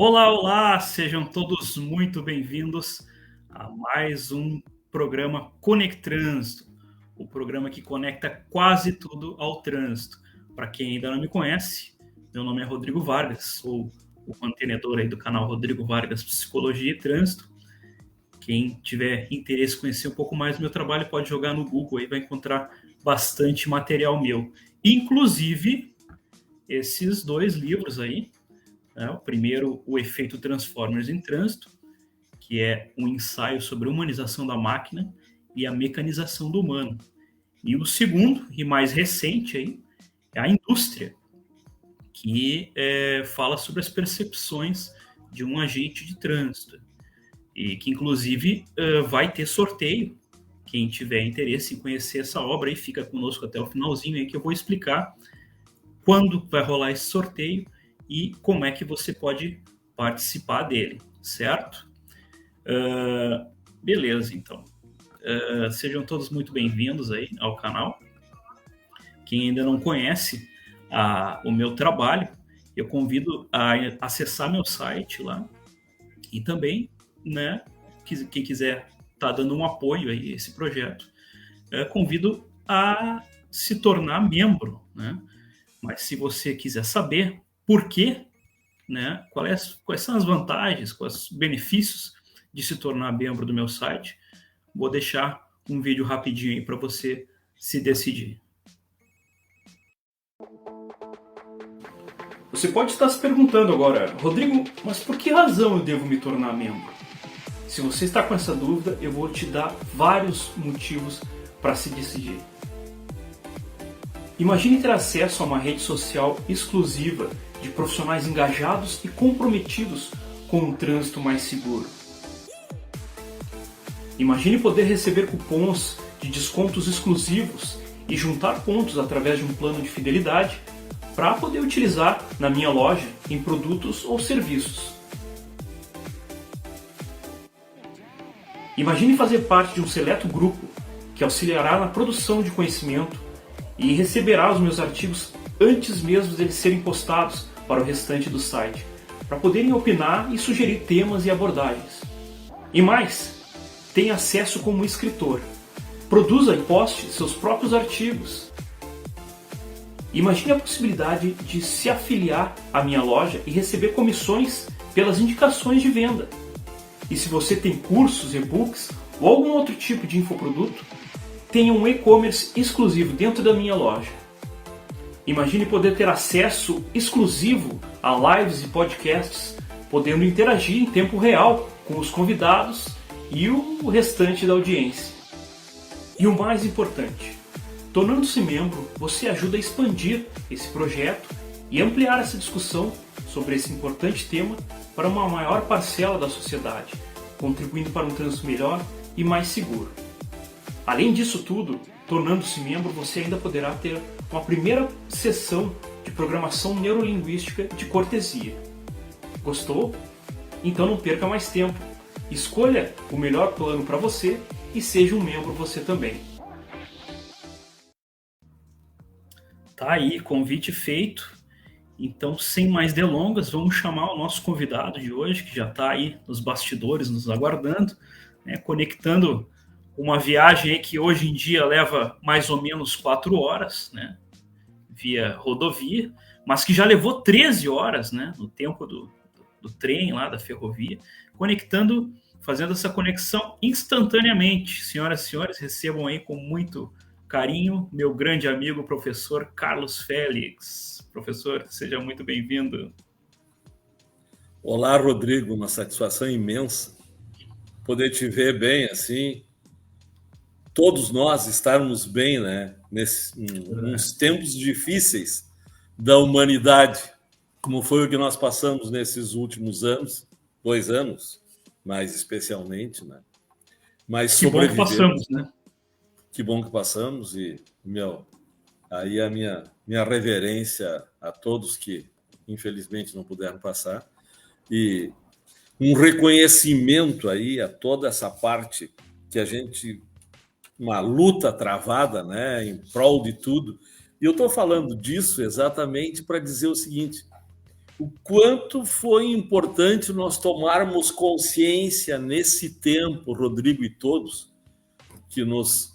Olá, olá! Sejam todos muito bem-vindos a mais um programa Conectrânsito, o programa que conecta quase tudo ao trânsito. Para quem ainda não me conhece, meu nome é Rodrigo Vargas, sou o mantenedor aí do canal Rodrigo Vargas Psicologia e Trânsito. Quem tiver interesse em conhecer um pouco mais do meu trabalho pode jogar no Google, aí vai encontrar bastante material meu. Inclusive, esses dois livros aí, o primeiro, O Efeito Transformers em Trânsito, que é um ensaio sobre a humanização da máquina e a mecanização do humano. E o segundo, e mais recente, aí, é A Indústria, que fala sobre as percepções de um agente de trânsito. E que, inclusive, vai ter sorteio. Quem tiver interesse em conhecer essa obra, aí fica conosco até o finalzinho, aí que eu vou explicar quando vai rolar esse sorteio e como é que você pode participar dele, certo? Beleza, então. Sejam todos muito bem-vindos aí ao canal. Quem ainda não conhece o meu trabalho, eu convido a acessar meu site lá e também, né, quem quiser estar dando um apoio aí a esse projeto, convido a se tornar membro, né? Mas se você quiser saber por quê, né, quais são as vantagens, quais os benefícios de se tornar membro do meu site, vou deixar um vídeo rapidinho aí para você se decidir. Você pode estar se perguntando agora, Rodrigo, mas por que razão eu devo me tornar membro? Se você está com essa dúvida, eu vou te dar vários motivos para se decidir. Imagine ter acesso a uma rede social exclusiva de profissionais engajados e comprometidos com um trânsito mais seguro. Imagine poder receber cupons de descontos exclusivos e juntar pontos através de um plano de fidelidade para poder utilizar na minha loja em produtos ou serviços. Imagine fazer parte de um seleto grupo que auxiliará na produção de conhecimento e receberá os meus artigos antes mesmo deles serem postados para o restante do site, para poderem opinar e sugerir temas e abordagens. E mais, tem acesso como escritor. Produza e poste seus próprios artigos. Imagine a possibilidade de se afiliar à minha loja e receber comissões pelas indicações de venda. E se você tem cursos, e-books ou algum outro tipo de infoproduto, tenha um e-commerce exclusivo dentro da minha loja. Imagine poder ter acesso exclusivo a lives e podcasts, podendo interagir em tempo real com os convidados e o restante da audiência. E o mais importante, tornando-se membro, você ajuda a expandir esse projeto e ampliar essa discussão sobre esse importante tema para uma maior parcela da sociedade, contribuindo para um trânsito melhor e mais seguro. Além disso tudo, tornando-se membro, você ainda poderá ter uma primeira sessão de programação neurolinguística de cortesia. Gostou? Então não perca mais tempo. Escolha o melhor plano para você e seja um membro você também. Tá aí, convite feito. Então, sem mais delongas, vamos chamar o nosso convidado de hoje, que já está aí nos bastidores, nos aguardando, né, conectando uma viagem aí que hoje em dia leva mais ou menos 4 horas, né, via rodovia, mas que já levou 13 horas, né, no tempo do trem lá, da ferrovia, fazendo essa conexão instantaneamente. Senhoras e senhores, recebam aí com muito carinho meu grande amigo, professor Carlos Félix. Professor, seja muito bem-vindo. Olá, Rodrigo, uma satisfação imensa poder te ver bem assim, todos nós estarmos bem, né, nos tempos difíceis da humanidade, como foi o que nós passamos nesses últimos anos, 2 anos, mais especialmente, né? Mas sobrevivemos. Que bom que passamos, né? Que bom que passamos e, aí a minha reverência a todos que, infelizmente, não puderam passar e um reconhecimento aí a toda essa parte que a gente, uma luta travada, né, em prol de tudo. E eu estou falando disso exatamente para dizer o seguinte: o quanto foi importante nós tomarmos consciência nesse tempo, Rodrigo e todos que nos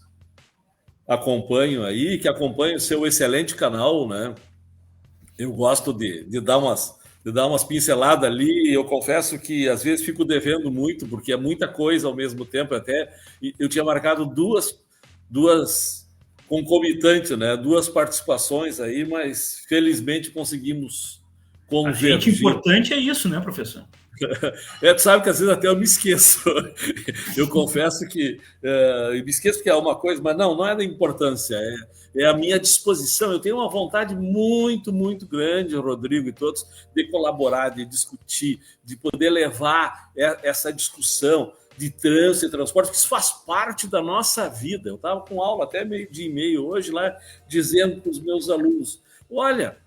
acompanham aí, que acompanham o seu excelente canal, né? Eu gosto de dar umas pinceladas ali. Eu confesso que às vezes fico devendo muito, porque é muita coisa ao mesmo tempo. Até eu tinha marcado duas concomitantes, né? 2 participações aí, mas felizmente conseguimos A gente convergir. importante é isso, né, professor? Tu sabe que às vezes até eu me esqueço. Eu confesso que eu me esqueço que é uma coisa, mas não é da importância, é a minha disposição. Eu tenho uma vontade muito, muito grande, Rodrigo e todos, de colaborar, de discutir, de poder levar essa discussão de trânsito e transporte, que isso faz parte da nossa vida. Eu estava com aula até 12:30 hoje lá, dizendo para os meus alunos, olha,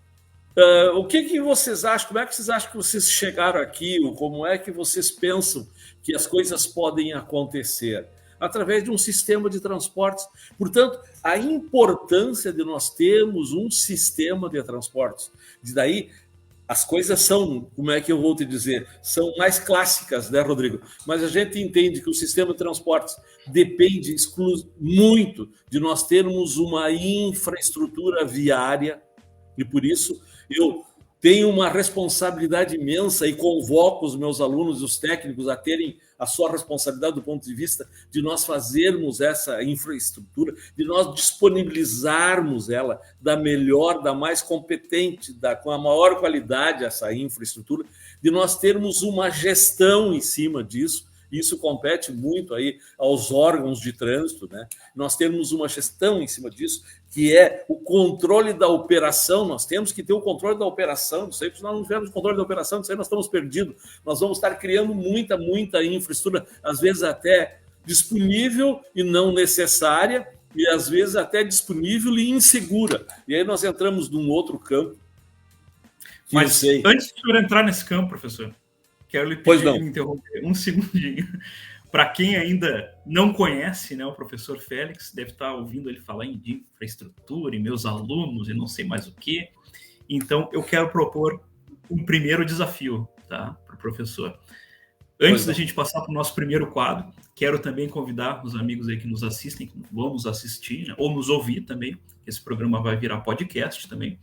o que vocês acham? Como é que vocês acham que vocês chegaram aqui? Ou como é que vocês pensam que as coisas podem acontecer? Através de um sistema de transportes. Portanto, a importância de nós termos um sistema de transportes. De daí, as coisas são, como é que eu vou te dizer, são mais clássicas, né, Rodrigo? Mas a gente entende que o sistema de transportes depende muito de nós termos uma infraestrutura viária, e por isso eu tenho uma responsabilidade imensa e convoco os meus alunos e os técnicos a terem a sua responsabilidade do ponto de vista de nós fazermos essa infraestrutura, de nós disponibilizarmos ela da melhor, da mais competente, com a maior qualidade essa infraestrutura, de nós termos uma gestão em cima disso. Isso compete muito aí aos órgãos de trânsito, né? Nós temos uma gestão em cima disso, que é o controle da operação. Nós temos que ter o controle da operação. Se nós não tivermos controle da operação, isso aí nós estamos perdidos. Nós vamos estar criando muita infraestrutura, às vezes até disponível e não necessária, e às vezes até disponível e insegura. E aí nós entramos num outro campo. Mas antes de eu entrar nesse campo, professor, quero lhe pedir de me interromper um segundinho. Para quem ainda não conhece, né, o professor Félix, deve estar ouvindo ele falar em infraestrutura, e meus alunos, e não sei mais o quê. Então, eu quero propor um primeiro desafio, tá, para o professor. Antes da gente passar para o nosso primeiro quadro, quero também convidar os amigos aí que nos assistem, que vão nos assistir, né, ou nos ouvir também, esse programa vai virar podcast também,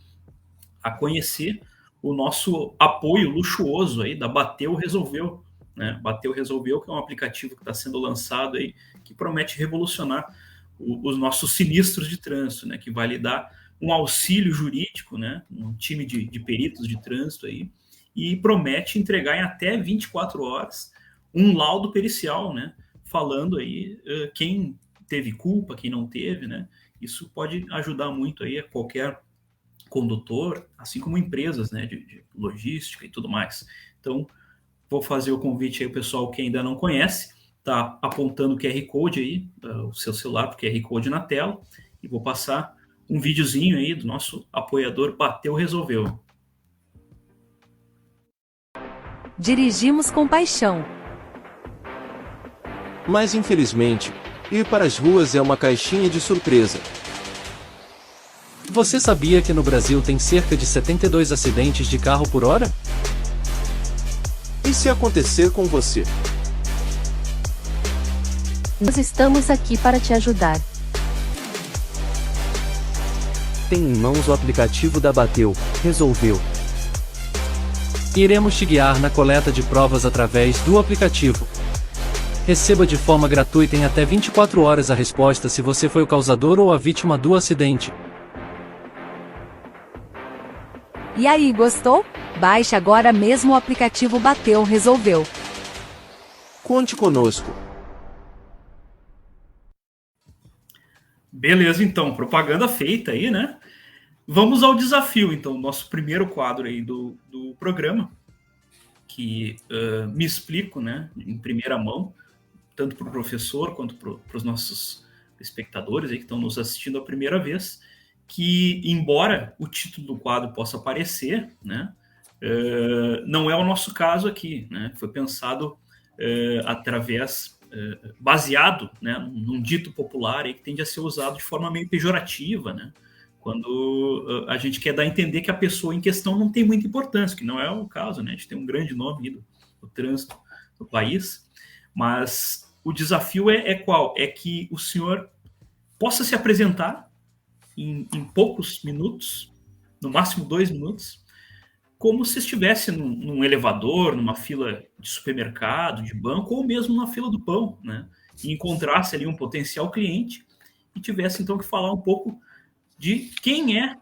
a conhecer o nosso apoio luxuoso aí da Bateu Resolveu, né? Bateu Resolveu, que é um aplicativo que está sendo lançado aí, que promete revolucionar os nossos sinistros de trânsito, né? Que vai lhe dar um auxílio jurídico, né? Um time de peritos de trânsito aí, e promete entregar em até 24 horas um laudo pericial, né? Falando aí quem teve culpa, quem não teve, né? Isso pode ajudar muito aí a qualquer condutor, assim como empresas, né, de logística e tudo mais. Então, vou fazer o convite aí ao pessoal que ainda não conhece, tá apontando o QR Code aí, o seu celular, o QR Code na tela, e vou passar um videozinho aí do nosso apoiador Bateu Resolveu. Dirigimos com paixão. Mas infelizmente, ir para as ruas é uma caixinha de surpresa. Você sabia que no Brasil tem cerca de 72 acidentes de carro por hora? E se acontecer com você? Nós estamos aqui para te ajudar. Tem em mãos o aplicativo da Bateu Resolveu. Iremos te guiar na coleta de provas através do aplicativo. Receba de forma gratuita em até 24 horas a resposta se você foi o causador ou a vítima do acidente. E aí, gostou? Baixe agora mesmo o aplicativo Bateu Resolveu. Conte conosco. Beleza, então, propaganda feita aí, né? Vamos ao desafio, então, nosso primeiro quadro aí do programa, que me explico, né, em primeira mão, tanto para o professor quanto para os nossos espectadores aí que estão nos assistindo a primeira vez, que, embora o título do quadro possa aparecer, né, não é o nosso caso aqui, né? Foi pensado baseado, né, num dito popular aí que tende a ser usado de forma meio pejorativa, né, quando a gente quer dar a entender que a pessoa em questão não tem muita importância, que não é o caso, né? A gente tem um grande nome do trânsito do país, mas o desafio é qual? É que o senhor possa se apresentar em poucos minutos, no máximo 2 minutos, como se estivesse num elevador, numa fila de supermercado, de banco, ou mesmo na fila do pão, né? E encontrasse ali um potencial cliente e tivesse então que falar um pouco de quem é,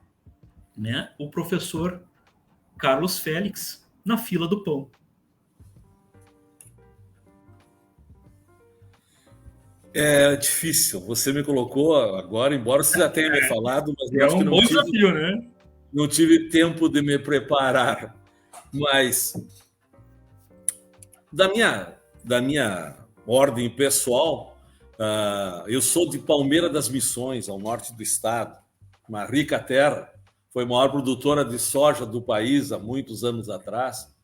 né, o professor Carlos Félix na fila do pão. É difícil. Você me colocou agora, embora você já tenha me falado, mas eu acho que bom desafio, né? Não tive tempo de me preparar. Mas da minha ordem pessoal, eu sou de Palmeira das Missões, ao norte do estado, uma rica terra. Foi a maior produtora de soja do país há muitos anos atrás.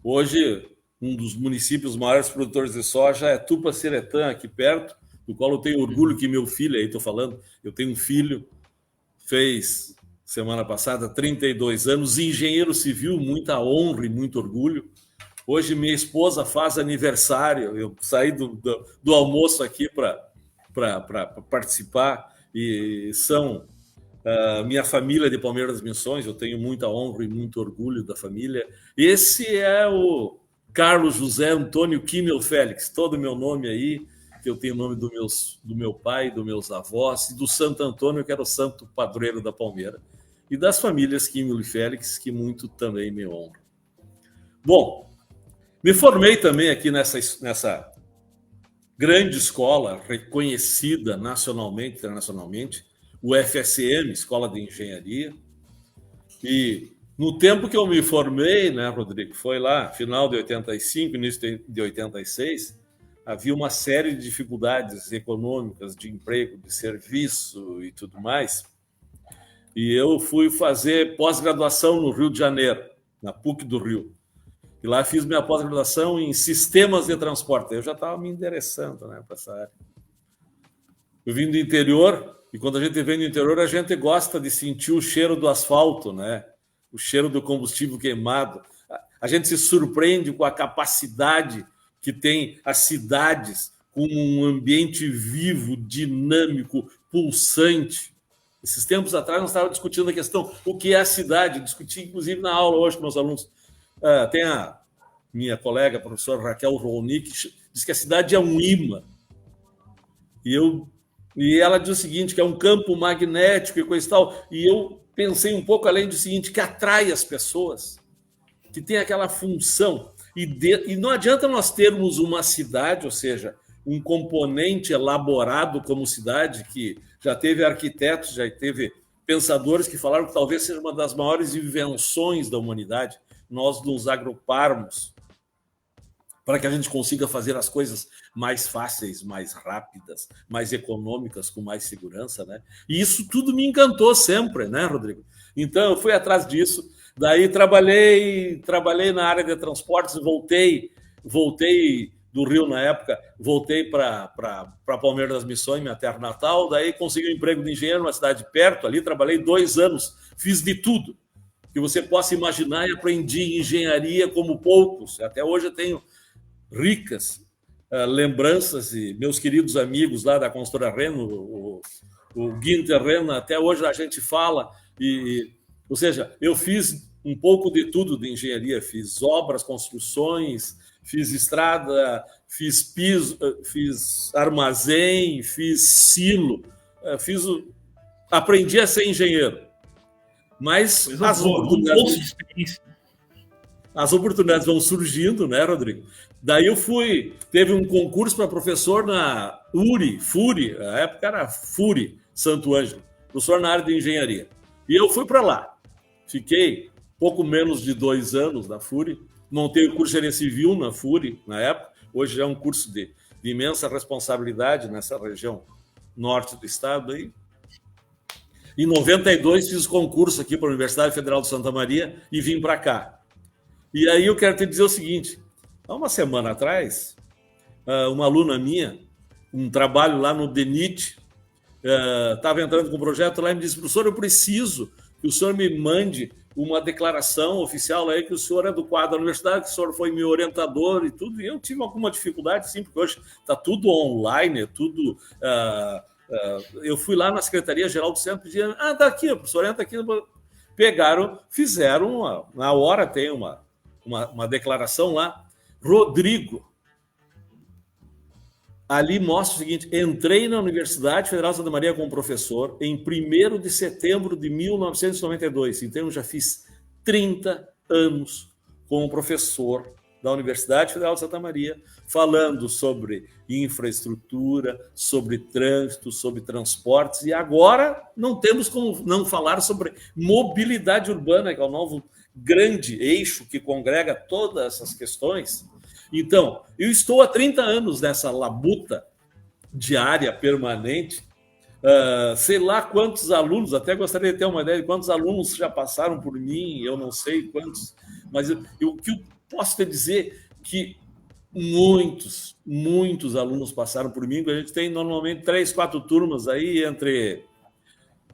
Hoje, um dos municípios maiores produtores de soja é Tupaciretã, aqui perto, do qual eu tenho orgulho que meu filho, aí estou falando, eu tenho um filho, fez semana passada 32 anos, engenheiro civil, muita honra e muito orgulho. Hoje minha esposa faz aniversário, eu saí do almoço aqui para participar, e são minha família de Palmeiras das Missões, eu tenho muita honra e muito orgulho da família. Esse é o Carlos José Antônio Kimmel Félix, todo o meu nome aí, que eu tenho o nome do meu pai, dos meus avós, e do Santo Antônio, que era o santo padroeiro da Palmeira, e das famílias Kimmel e Félix, que muito também me honram. Bom, me formei também aqui nessa grande escola, reconhecida nacionalmente, internacionalmente, o FSM, Escola de Engenharia. E no tempo que eu me formei, né, Rodrigo, foi lá, final de 85, início de 86, havia uma série de dificuldades econômicas, de emprego, de serviço e tudo mais. E eu fui fazer pós-graduação no Rio de Janeiro, na PUC do Rio. E lá fiz minha pós-graduação em sistemas de transporte. Eu já estava me interessando, né, para essa área. Eu vim do interior, e quando a gente vem do interior, a gente gosta de sentir o cheiro do asfalto, né? O cheiro do combustível queimado. A gente se surpreende com a capacidade que tem as cidades, com um ambiente vivo, dinâmico, pulsante. Esses tempos atrás, nós estávamos discutindo a questão o que é a cidade. Discuti, inclusive, na aula hoje com meus alunos. Tem a minha colega, a professora Raquel Rolnik, que diz que a cidade é um imã. E ela diz o seguinte, que é um campo magnético e coisa e tal. E eu pensei um pouco além do seguinte, que atrai as pessoas, que tem aquela função. E não adianta nós termos uma cidade, ou seja, um componente elaborado como cidade, que já teve arquitetos, já teve pensadores que falaram que talvez seja uma das maiores invenções da humanidade, nós nos agruparmos para que a gente consiga fazer as coisas mais fáceis, mais rápidas, mais econômicas, com mais segurança, né? E isso tudo me encantou sempre, né, Rodrigo? Então, eu fui atrás disso, daí trabalhei na área de transportes, voltei do Rio na época, voltei para Palmeiras das Missões, minha terra natal, daí consegui um emprego de engenheiro numa cidade perto, ali trabalhei 2 anos, fiz de tudo que você possa imaginar e aprendi engenharia como poucos. Até hoje eu tenho ricas lembranças e meus queridos amigos lá da Construtora Reno, o Guinter Reno, até hoje a gente fala. Ou seja, eu fiz um pouco de tudo de engenharia, fiz obras, construções, fiz estrada, fiz piso, fiz armazém, fiz silo, aprendi a ser engenheiro. Mas as oportunidades vão surgindo, né, Rodrigo? Daí teve um concurso para professor na FURI, a época era FURI, Santo Ângelo, professor na área de engenharia. E eu fui para lá. Fiquei pouco menos de 2 anos na FURI, montei o curso de gerência civil na FURI, na época. Hoje é um curso de imensa responsabilidade nessa região norte do estado. Aí. Em 92, fiz o concurso aqui para a Universidade Federal de Santa Maria e vim para cá. E aí eu quero te dizer o seguinte, há uma semana atrás, uma aluna minha, um trabalho lá no DENIT, estava entrando com um projeto lá e me disse, professor, eu preciso que o senhor me mande uma declaração oficial aí que o senhor é do quadro da universidade, que o senhor foi meu orientador e tudo. E eu tive alguma dificuldade, sim, porque hoje está tudo online, é tudo... eu fui lá na Secretaria-Geral do Centro e disse, tá aqui, o professor entra aqui. Pegaram, fizeram, na hora tem uma declaração lá. Rodrigo, ali mostra o seguinte, entrei na Universidade Federal de Santa Maria como professor em 1º de setembro de 1992. Então, eu já fiz 30 anos como professor da Universidade Federal de Santa Maria, falando sobre infraestrutura, sobre trânsito, sobre transportes, e agora não temos como não falar sobre mobilidade urbana, que é o novo grande eixo que congrega todas essas questões. Então, eu estou há 30 anos nessa labuta diária, permanente, sei lá quantos alunos, até gostaria de ter uma ideia de quantos alunos já passaram por mim, eu não sei quantos, mas o que eu posso te dizer que muitos alunos passaram por mim, a gente tem normalmente 3, 4 turmas aí, entre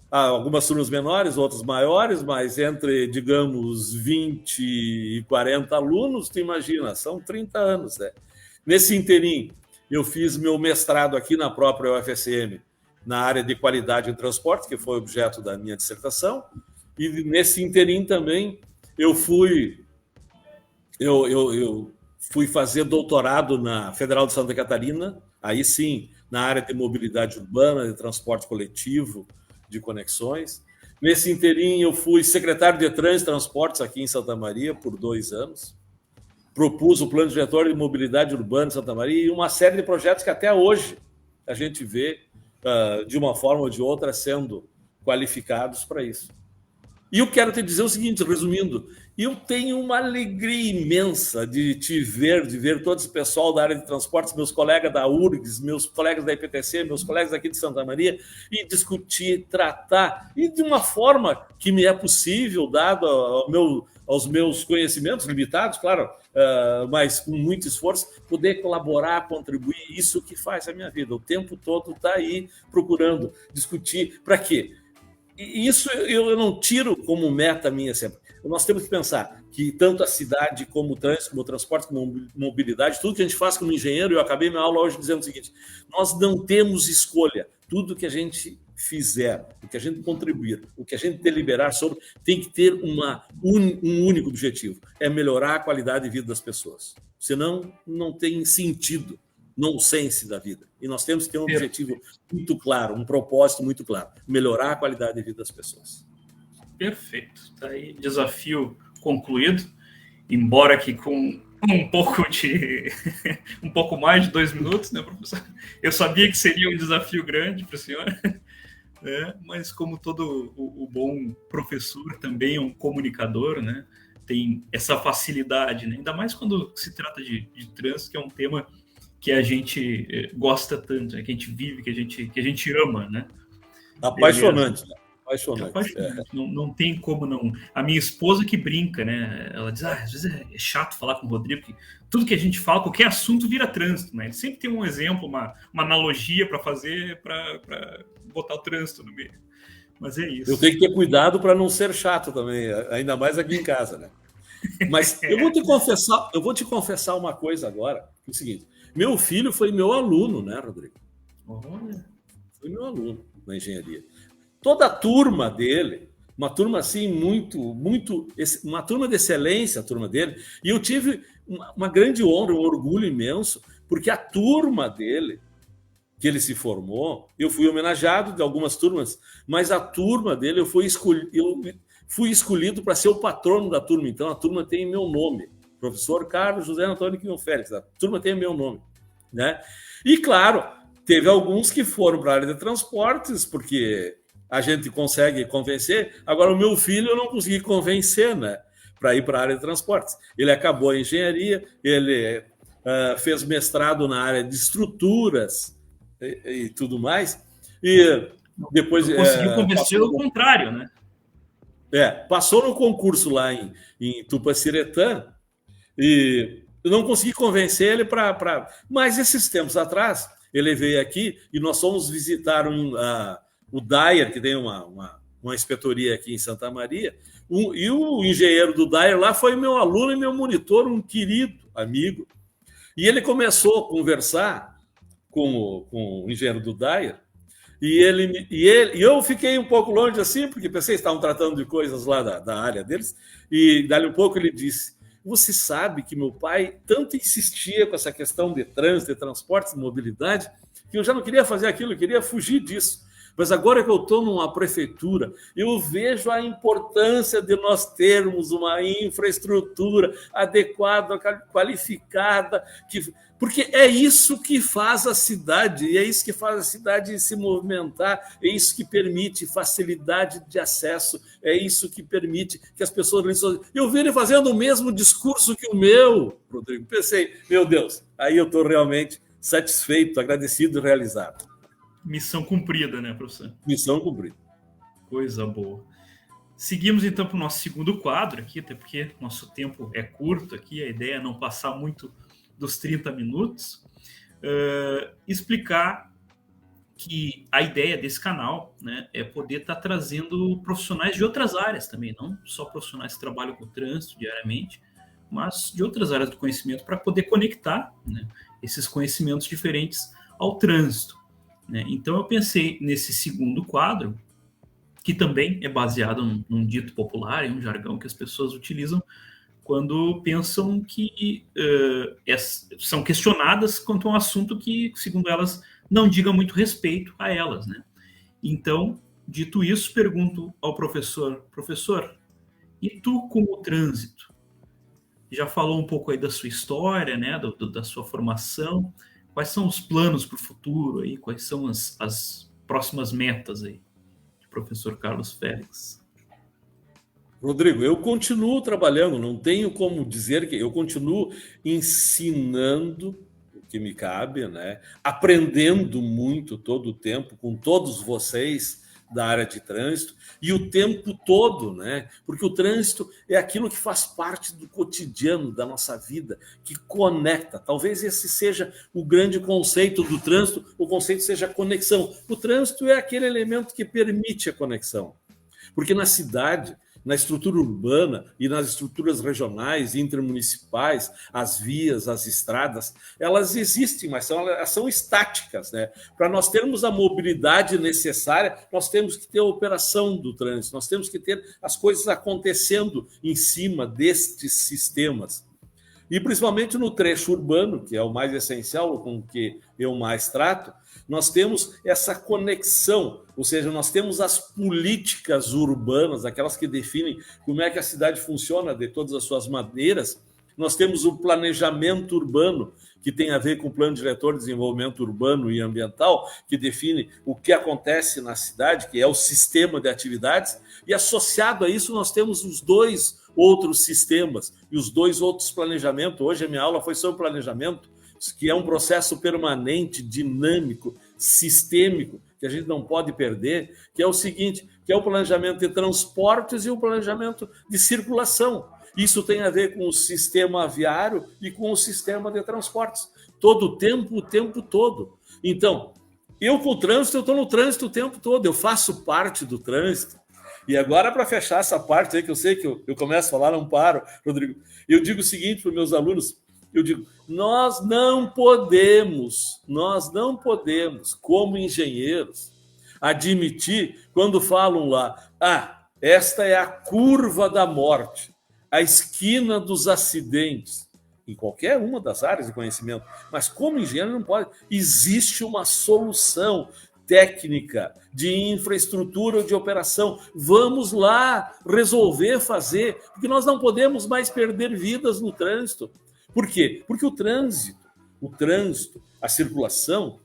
algumas turmas menores, outras maiores, mas entre, digamos, 20 e 40 alunos, tu imagina, são 30 anos, né? Nesse inteirinho, eu fiz meu mestrado aqui na própria UFSM, na área de qualidade em transporte, que foi objeto da minha dissertação, e nesse inteirinho também eu fui fazer doutorado na Federal de Santa Catarina, aí sim, na área de mobilidade urbana, de transporte coletivo, de conexões. Nesse inteirinho, eu fui secretário de Trânsito e Transportes aqui em Santa Maria por 2 anos. Propus o Plano Diretor de Mobilidade Urbana de Santa Maria e uma série de projetos que até hoje a gente vê, de uma forma ou de outra, sendo qualificados para isso. E eu quero te dizer o seguinte, resumindo, eu tenho uma alegria imensa de te ver, de ver todo esse pessoal da área de transportes, meus colegas da URGS, meus colegas da IPTC, meus colegas aqui de Santa Maria, e discutir, tratar, e de uma forma que me é possível, dado aos meus conhecimentos limitados, claro, mas com muito esforço, poder colaborar, contribuir, isso que faz a minha vida. O tempo todo está aí procurando discutir. Para quê? E isso eu não tiro como meta minha sempre. Nós temos que pensar que tanto a cidade como o trânsito, como o transporte, como a mobilidade, tudo que a gente faz como engenheiro, eu acabei minha aula hoje dizendo o seguinte, nós não temos escolha. Tudo que a gente fizer, o que a gente contribuir, o que a gente deliberar sobre, tem que ter um único objetivo, é melhorar a qualidade de vida das pessoas. Senão, não tem sentido, nonsense da vida. E nós temos que ter um objetivo muito claro, um propósito muito claro, melhorar a qualidade de vida das pessoas. Perfeito. Está aí, desafio concluído, embora que com um pouco mais de 2 minutos, né, professor? Eu sabia que seria um desafio grande para o senhor, né? Mas como todo o bom professor, também é um comunicador, né? Tem essa facilidade, né? Ainda mais quando se trata de trânsito, que é um tema que a gente gosta tanto, né? Que a gente vive, que a gente ama, né? Apaixonante, né? Não tem como não. A minha esposa que brinca, né? Ela diz, às vezes é chato falar com o Rodrigo, porque tudo que a gente fala, qualquer assunto vira trânsito, né? Ele sempre tem um exemplo, uma analogia para fazer, para botar o trânsito no meio. Mas é isso. Eu tenho que ter cuidado para não ser chato também, ainda mais aqui em casa, né? Mas eu vou te confessar uma coisa agora, que é o seguinte, meu filho foi meu aluno, né, Rodrigo? Olha. Foi meu aluno na engenharia. Toda a turma dele, uma turma assim uma turma de excelência, a turma dele, e eu tive uma grande honra, um orgulho imenso, porque a turma dele, que ele se formou, eu fui homenageado de algumas turmas, mas a turma dele eu fui escolhido para ser o patrono da turma, então a turma tem meu nome, professor Carlos José Antônio Quinhão Félix, a turma tem meu nome, né? E claro, teve alguns que foram para a área de transportes, porque a gente consegue convencer. Agora, o meu filho eu não consegui convencer, né, para ir para a área de transportes. Ele acabou a engenharia, ele fez mestrado na área de estruturas e tudo mais, e depois... Conseguiu convencer o contrário, né? Passou no concurso lá em Tupaciretã, e eu não consegui convencer ele para... Mas esses tempos atrás, ele veio aqui e nós fomos visitar o Dyer, que tem uma inspetoria aqui em Santa Maria, e o engenheiro do Dyer lá foi meu aluno e meu monitor, um querido amigo. E ele começou a conversar com o engenheiro do Dyer, e eu fiquei um pouco longe assim, porque pensei que estavam tratando de coisas lá da área deles, e dali um pouco ele disse: você sabe que meu pai tanto insistia com essa questão de trânsito, de transportes, de mobilidade, que eu já não queria fazer aquilo, eu queria fugir disso. Mas agora que eu estou numa prefeitura, eu vejo a importância de nós termos uma infraestrutura adequada, qualificada, porque é isso que faz a cidade, e é isso que faz a cidade se movimentar, é isso que permite facilidade de acesso, é isso que permite que as pessoas... Eu vi ele fazendo o mesmo discurso que o meu, Rodrigo. Pensei, meu Deus, aí eu estou realmente satisfeito, agradecido e realizado. Missão cumprida, né, professor? Missão cumprida. Coisa boa. Seguimos então para o nosso segundo quadro aqui, até porque nosso tempo é curto aqui, a ideia é não passar muito dos 30 minutos. Explicar que a ideia desse canal, né, é poder estar trazendo profissionais de outras áreas também, não só profissionais que trabalham com o trânsito diariamente, mas de outras áreas do conhecimento, para poder conectar, né, esses conhecimentos diferentes ao trânsito. Então eu pensei nesse segundo quadro, que também é baseado num dito popular, em um jargão que as pessoas utilizam quando pensam que são questionadas quanto a um assunto que, segundo elas, não diga muito respeito a elas, né? Então, dito isso, pergunto ao professor: e tu com o trânsito? Já falou um pouco aí da sua história, né, da sua formação. Quais são os planos para o futuro aí? Quais são as próximas metas aí, professor Carlos Félix? Rodrigo, eu continuo trabalhando, não tenho como dizer que eu continuo ensinando o que me cabe, né? Aprendendo muito todo o tempo com todos vocês da área de trânsito, e o tempo todo, né? Porque o trânsito é aquilo que faz parte do cotidiano da nossa vida, que conecta. Talvez esse seja o grande conceito do trânsito, o conceito seja a conexão. O trânsito é aquele elemento que permite a conexão. Porque na cidade, na estrutura urbana e nas estruturas regionais, intermunicipais, as vias, as estradas, elas existem, mas são estáticas, né? Para nós termos a mobilidade necessária, nós temos que ter a operação do trânsito, nós temos que ter as coisas acontecendo em cima destes sistemas. E principalmente no trecho urbano, que é o mais essencial, com o que eu mais trato, nós temos essa conexão, ou seja, nós temos as políticas urbanas, aquelas que definem como é que a cidade funciona de todas as suas maneiras. Nós temos o planejamento urbano, que tem a ver com o Plano Diretor de Desenvolvimento Urbano e Ambiental, que define o que acontece na cidade, que é o sistema de atividades, e associado a isso nós temos os dois outros sistemas e os dois outros planejamentos. Hoje a minha aula foi sobre planejamento, que é um processo permanente, dinâmico, sistêmico, que a gente não pode perder, que é o seguinte, que é o planejamento de transportes e o planejamento de circulação. Isso tem a ver com o sistema aviário e com o sistema de transportes. Todo o tempo todo. Então, eu com o trânsito, eu estou no trânsito o tempo todo, eu faço parte do trânsito. E agora, para fechar essa parte aí, que eu sei que eu começo a falar, não paro, Rodrigo, eu digo o seguinte para os meus alunos, eu digo, nós não podemos, como engenheiros, admitir, quando falam lá, esta é a curva da morte, a esquina dos acidentes, em qualquer uma das áreas de conhecimento, mas como engenheiro não pode. Existe uma solução técnica de infraestrutura de operação. Vamos lá resolver, fazer, porque nós não podemos mais perder vidas no trânsito. Por quê? Porque o trânsito, a circulação,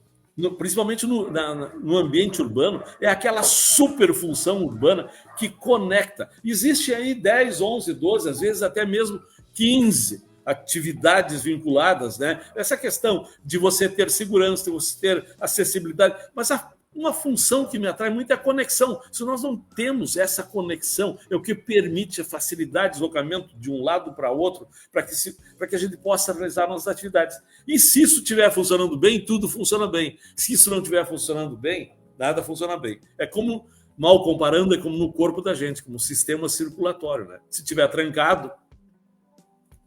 principalmente no ambiente urbano, é aquela superfunção urbana que conecta. Existe aí 10, 11, 12, às vezes até mesmo 15 atividades vinculadas, né? Essa questão de você ter segurança, de você ter acessibilidade, mas uma função que me atrai muito é a conexão. Se nós não temos essa conexão, é o que permite a facilidade de deslocamento de um lado para outro, para que a gente possa realizar nossas atividades. E se isso estiver funcionando bem, tudo funciona bem. Se isso não estiver funcionando bem, nada funciona bem. É como, mal comparando, é como no corpo da gente, como um sistema circulatório, né? Se estiver trancado,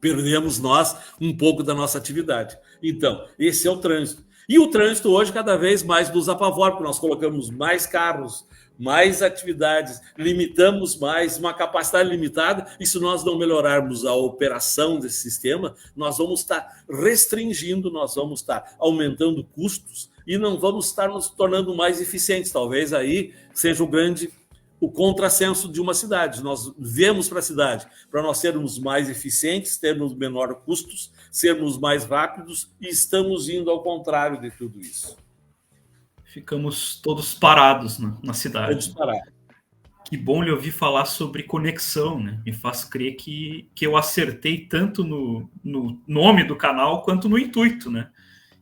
perdemos nós um pouco da nossa atividade. Então, esse é o trânsito. E o trânsito hoje cada vez mais nos apavora, porque nós colocamos mais carros, mais atividades, limitamos mais, uma capacidade limitada, e se nós não melhorarmos a operação desse sistema, nós vamos estar restringindo, nós vamos estar aumentando custos e não vamos estar nos tornando mais eficientes. Talvez aí seja o contrassenso de uma cidade. Nós viemos para a cidade para nós sermos mais eficientes, termos menor custos, sermos mais rápidos, e estamos indo ao contrário de tudo isso. Ficamos todos parados na cidade. Todos parados. Que bom lhe ouvir falar sobre conexão, né? Me faz crer que eu acertei tanto no nome do canal quanto no intuito, né?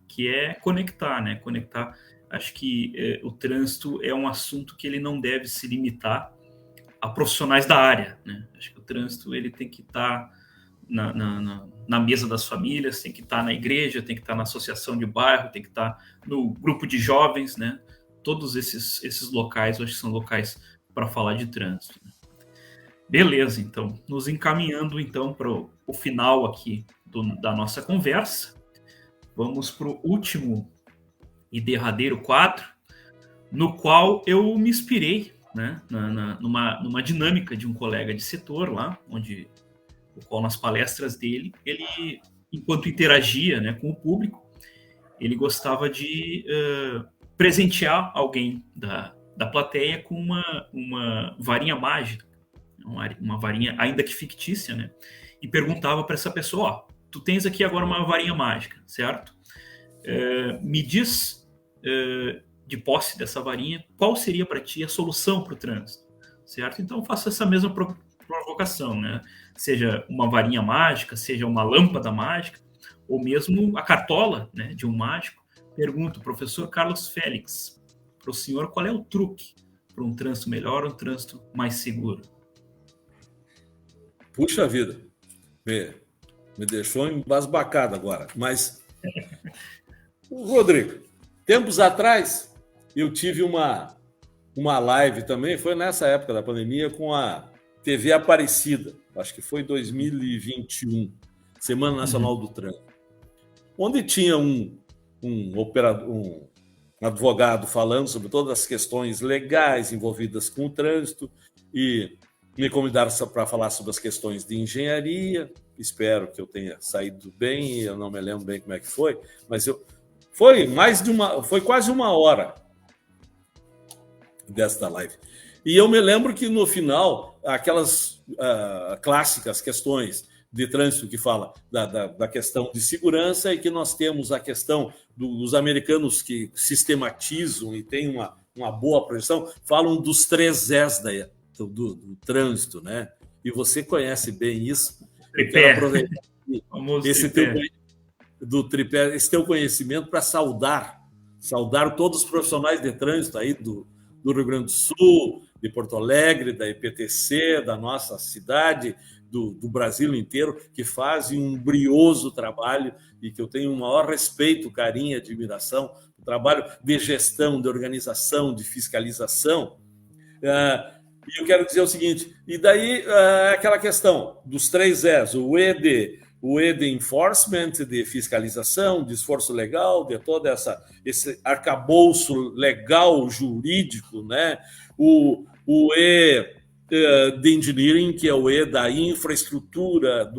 Que é conectar, né? Conectar. Acho que o trânsito é um assunto que ele não deve se limitar a profissionais da área, né? Acho que o trânsito ele tem que estar na mesa das famílias, tem que estar na igreja, tem que estar na associação de bairro, tem que estar no grupo de jovens, né? Todos esses locais, eu acho que são locais para falar de trânsito, né? Beleza, então, nos encaminhando então para o final aqui da nossa conversa, vamos para o último e derradeiro quadro, no qual eu me inspirei, né, numa dinâmica de um colega de setor lá, o qual nas palestras dele, ele, enquanto interagia, né, com o público, ele gostava de presentear alguém da plateia com uma varinha mágica, uma varinha ainda que fictícia, né, e perguntava para essa pessoa: ó, tu tens aqui agora uma varinha mágica, certo? Me diz, de posse dessa varinha, qual seria para ti a solução para o trânsito, certo? Então faço essa mesma provocação, né? Seja uma varinha mágica, seja uma lâmpada mágica, ou mesmo a cartola, né, de um mágico. Pergunto, professor Carlos Félix, para o senhor, qual é o truque para um trânsito melhor ou um trânsito mais seguro? Puxa vida, me deixou embasbacado agora, mas... Rodrigo, tempos atrás eu tive uma live também, foi nessa época da pandemia, com a TV Aparecida, acho que foi 2021, Semana Nacional do Trânsito, onde tinha um advogado falando sobre todas as questões legais envolvidas com o trânsito, e me convidaram para falar sobre as questões de engenharia. Espero que eu tenha saído bem, eu não me lembro bem como é que foi, mas foi quase uma hora desta live. E eu me lembro que no final, aquelas clássicas questões de trânsito que fala da questão de segurança, e que nós temos a questão dos americanos que sistematizam e têm uma boa projeção, falam dos 3 Z's do trânsito, né? E você conhece bem isso. Tripé. Esse teu conhecimento para saudar todos os profissionais de trânsito aí do Rio Grande do Sul, de Porto Alegre, da EPTC, da nossa cidade, do Brasil inteiro, que fazem um brioso trabalho e que eu tenho o maior respeito, carinho e admiração, o trabalho de gestão, de organização, de fiscalização. E eu quero dizer o seguinte, e daí aquela questão dos 3 E's, o E de enforcement, de fiscalização, de esforço legal, de todo esse arcabouço legal, jurídico, né? O E de engineering, que é o E da infraestrutura,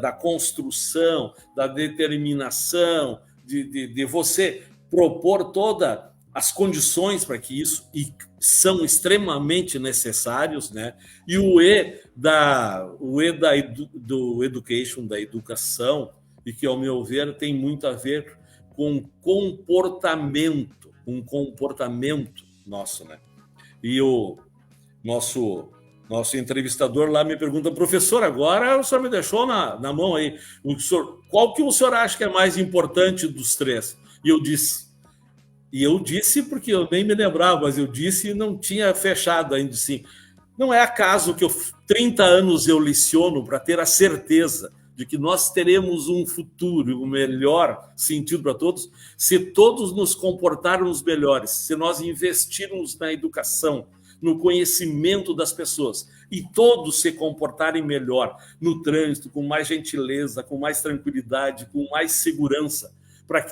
da construção, da determinação, de você propor todas as condições para que isso, e são extremamente necessários, né? E o E do education, da educação, e que, ao meu ver, tem muito a ver com comportamento, um comportamento nosso, né? E o nosso entrevistador lá me pergunta: professor, agora o senhor me deixou na mão aí, qual que o senhor acha que é mais importante dos 3? E eu disse: E eu disse, porque eu nem me lembrava, mas eu disse e não tinha fechado ainda assim. Não é acaso que 30 anos eu leciono para ter a certeza de que nós teremos um futuro, um melhor sentido para todos, se todos nos comportarmos melhores, se nós investirmos na educação, no conhecimento das pessoas, e todos se comportarem melhor no trânsito, com mais gentileza, com mais tranquilidade, com mais segurança,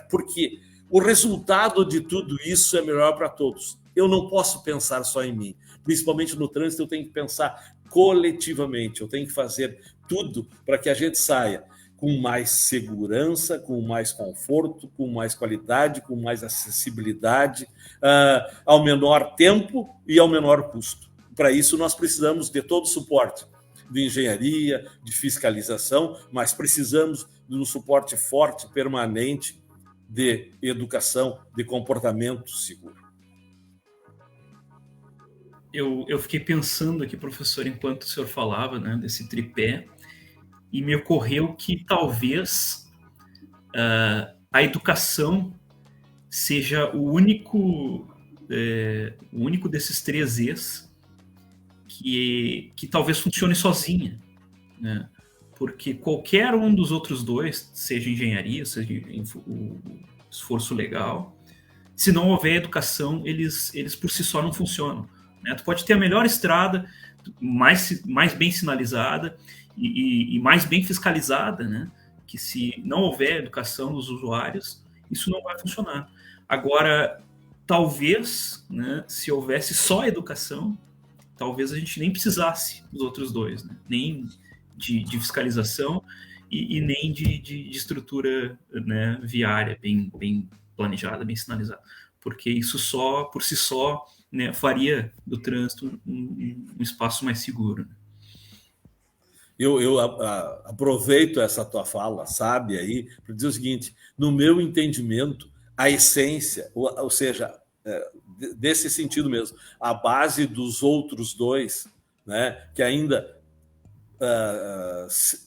porque o resultado de tudo isso é melhor para todos. Eu não posso pensar só em mim. Principalmente no trânsito, eu tenho que pensar coletivamente. Eu tenho que fazer tudo para que a gente saia com mais segurança, com mais conforto, com mais qualidade, com mais acessibilidade, ao menor tempo e ao menor custo. Para isso, nós precisamos de todo o suporte de engenharia, de fiscalização, mas precisamos de um suporte forte, permanente, de educação, de comportamento seguro. Eu fiquei pensando aqui, professor, enquanto o senhor falava, né, desse tripé, e me ocorreu que talvez a educação seja o único desses 3 E's que talvez funcione sozinha, né? Porque qualquer um dos outros 2, seja engenharia, seja o esforço legal, se não houver educação, eles por si só não funcionam, né? Tu pode ter a melhor estrada, mais bem sinalizada e mais bem fiscalizada, né? Que se não houver educação dos usuários, isso não vai funcionar. Agora, talvez, né, se houvesse só educação, talvez a gente nem precisasse dos outros 2, né? Nem de fiscalização e nem de estrutura, né, viária bem planejada, bem sinalizada, porque isso só, por si só, né, faria do trânsito um espaço mais seguro. Eu aproveito essa tua fala, sabe, aí, para dizer o seguinte: no meu entendimento, a essência, ou seja, desse sentido mesmo, a base dos outros 2, né, que ainda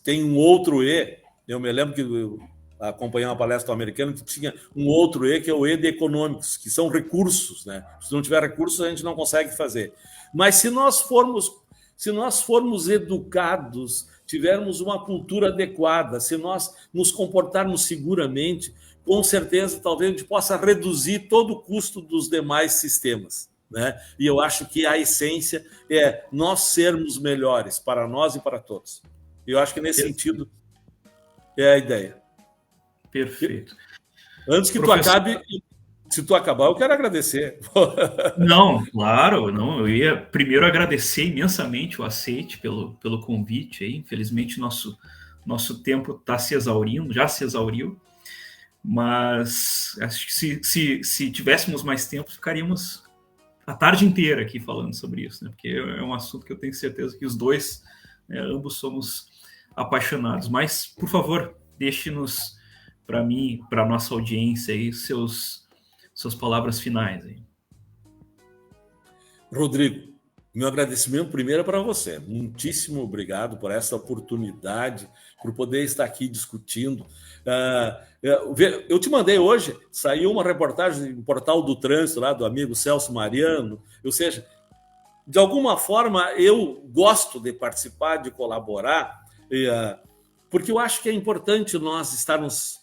tem um outro E. Eu me lembro que eu acompanhei uma palestra americana que tinha um outro E, que é o E de econômicos, que são recursos, né? Se não tiver recursos, a gente não consegue fazer. Mas se nós formos educados, tivermos uma cultura adequada, se nós nos comportarmos seguramente, com certeza, talvez a gente possa reduzir todo o custo dos demais sistemas, né? E eu acho que a essência é nós sermos melhores para nós e para todos. Eu acho que nesse sentido é a ideia. Perfeito. Antes que tu acabe, se tu acabar, eu quero agradecer. Não, claro, não. Eu ia primeiro agradecer imensamente o aceite pelo convite aí. Infelizmente, nosso tempo está se exaurindo, já se exauriu. Mas acho que se tivéssemos mais tempo, ficaríamos a tarde inteira aqui falando sobre isso, né? Porque é um assunto que eu tenho certeza que os 2, né, ambos somos apaixonados. Mas, por favor, deixe-nos, para mim, para a nossa audiência aí, suas palavras finais aí. Rodrigo, meu agradecimento primeiro é para você. Muitíssimo obrigado por essa oportunidade, por poder estar aqui discutindo. Eu te mandei hoje, saiu uma reportagem no Portal do Trânsito, lá do amigo Celso Mariano. Ou seja, de alguma forma, eu gosto de participar, de colaborar, porque eu acho que é importante nós estarmos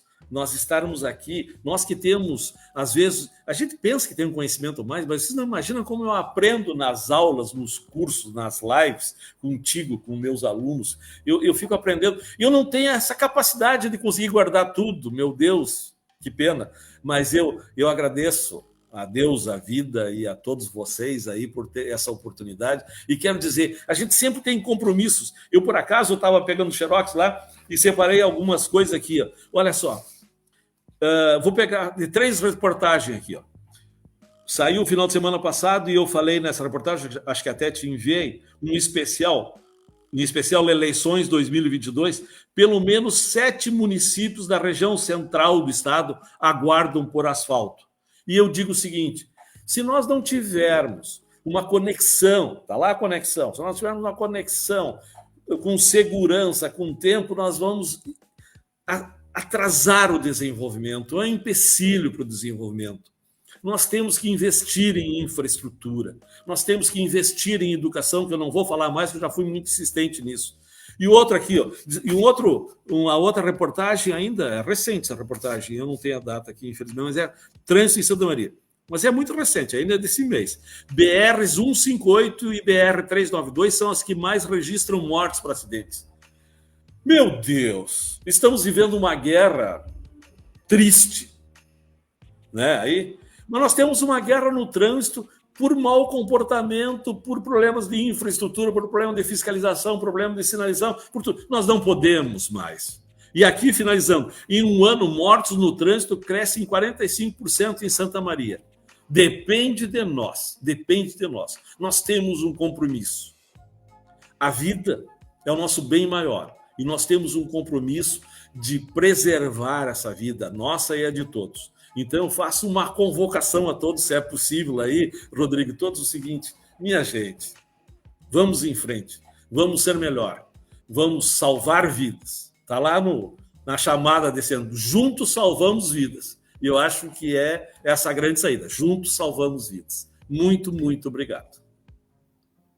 aqui, nós que temos, às vezes, a gente pensa que tem um conhecimento mais, mas vocês não imaginam como eu aprendo nas aulas, nos cursos, nas lives, contigo, com meus alunos. Eu fico aprendendo. Eu não tenho essa capacidade de conseguir guardar tudo, meu Deus, que pena. Mas eu agradeço a Deus, a vida e a todos vocês aí por ter essa oportunidade. E quero dizer, a gente sempre tem compromissos. Eu, por acaso, estava pegando xerox lá e separei algumas coisas aqui. Ó. Olha só. Vou pegar de 3 reportagens aqui. Ó. Saiu o final de semana passado e eu falei nessa reportagem, acho que até te enviei, um especial Eleições 2022, pelo menos 7 municípios da região central do estado aguardam por asfalto. E eu digo o seguinte, se nós não tivermos uma conexão, está lá a conexão, se nós tivermos uma conexão com segurança, com tempo, nós vamos atrasar o desenvolvimento, é um empecilho para o desenvolvimento. Nós temos que investir em infraestrutura, nós temos que investir em educação, que eu não vou falar mais, porque eu já fui muito insistente nisso. E outro aqui, ó, uma outra reportagem ainda, é recente essa reportagem, eu não tenho a data aqui, infelizmente, mas é trânsito em Santa Maria. Mas é muito recente, ainda é desse mês. BRs 158 e BR 392 são as que mais registram mortes por acidentes. Meu Deus, estamos vivendo uma guerra triste, né? Mas nós temos uma guerra no trânsito por mau comportamento, por problemas de infraestrutura, por problema de fiscalização, problema de sinalização, por tudo. Nós não podemos mais. E aqui, finalizando, em um ano, mortos no trânsito crescem em 45% em Santa Maria. Depende de nós, depende de nós. Nós temos um compromisso. A vida é o nosso bem maior e nós temos um compromisso de preservar essa vida, nossa e a de todos. Então, eu faço uma convocação a todos, se é possível aí, Rodrigo, todos o seguinte: minha gente, vamos em frente, vamos ser melhor, vamos salvar vidas. Está lá na chamada desse ano, juntos salvamos vidas. E eu acho que é essa a grande saída, juntos salvamos vidas. Muito, muito obrigado.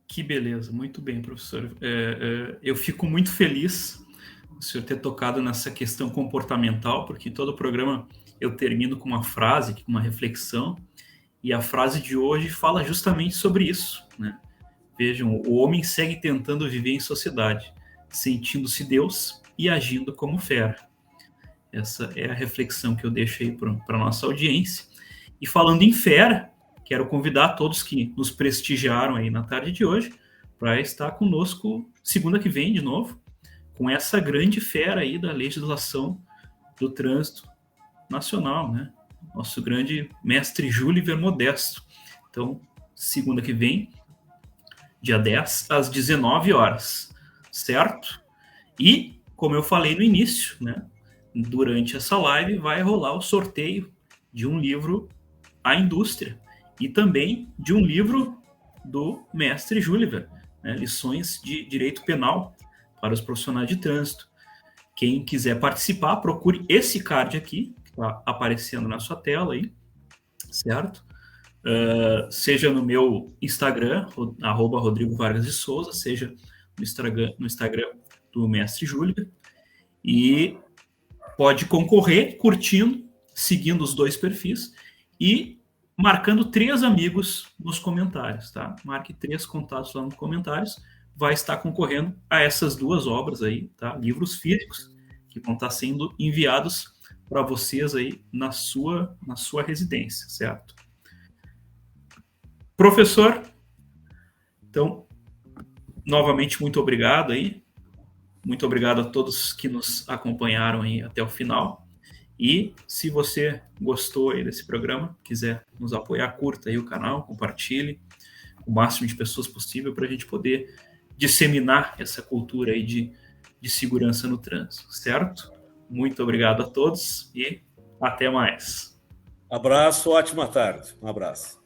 Que beleza, muito bem, professor. Eu fico muito feliz o senhor ter tocado nessa questão comportamental, porque todo o programa eu termino com uma frase, com uma reflexão, e a frase de hoje fala justamente sobre isso, né? Vejam, o homem segue tentando viver em sociedade, sentindo-se Deus e agindo como fera. Essa é a reflexão que eu deixo aí para a nossa audiência. E falando em fera, quero convidar todos que nos prestigiaram aí na tarde de hoje para estar conosco segunda que vem de novo, com essa grande fera aí da legislação do trânsito nacional, né? Nosso grande mestre Júliver Modesto. Então, segunda que vem, dia 10, às 19 horas, certo? E, como eu falei no início, né? Durante essa live vai rolar o sorteio de um livro A Indústria e também de um livro do mestre Júliver, né? Lições de Direito Penal para os profissionais de trânsito. Quem quiser participar, procure esse card aqui, que está aparecendo na sua tela aí, certo? Seja no meu Instagram, @Rodrigo Vargas de Souza, seja no Instagram do mestre Júliver, e pode concorrer curtindo, seguindo os dois perfis e marcando 3 amigos nos comentários, tá? Marque 3 contatos lá nos comentários, vai estar concorrendo a essas 2 obras aí, tá? Livros físicos que vão estar sendo enviados para vocês aí na sua residência, certo? Professor, então, novamente, muito obrigado aí. Muito obrigado a todos que nos acompanharam aí até o final. E se você gostou aí desse programa, quiser nos apoiar, curta aí o canal, compartilhe o máximo de pessoas possível para a gente poder disseminar essa cultura aí de segurança no trânsito, certo? Muito obrigado a todos e até mais. Abraço, ótima tarde. Um abraço.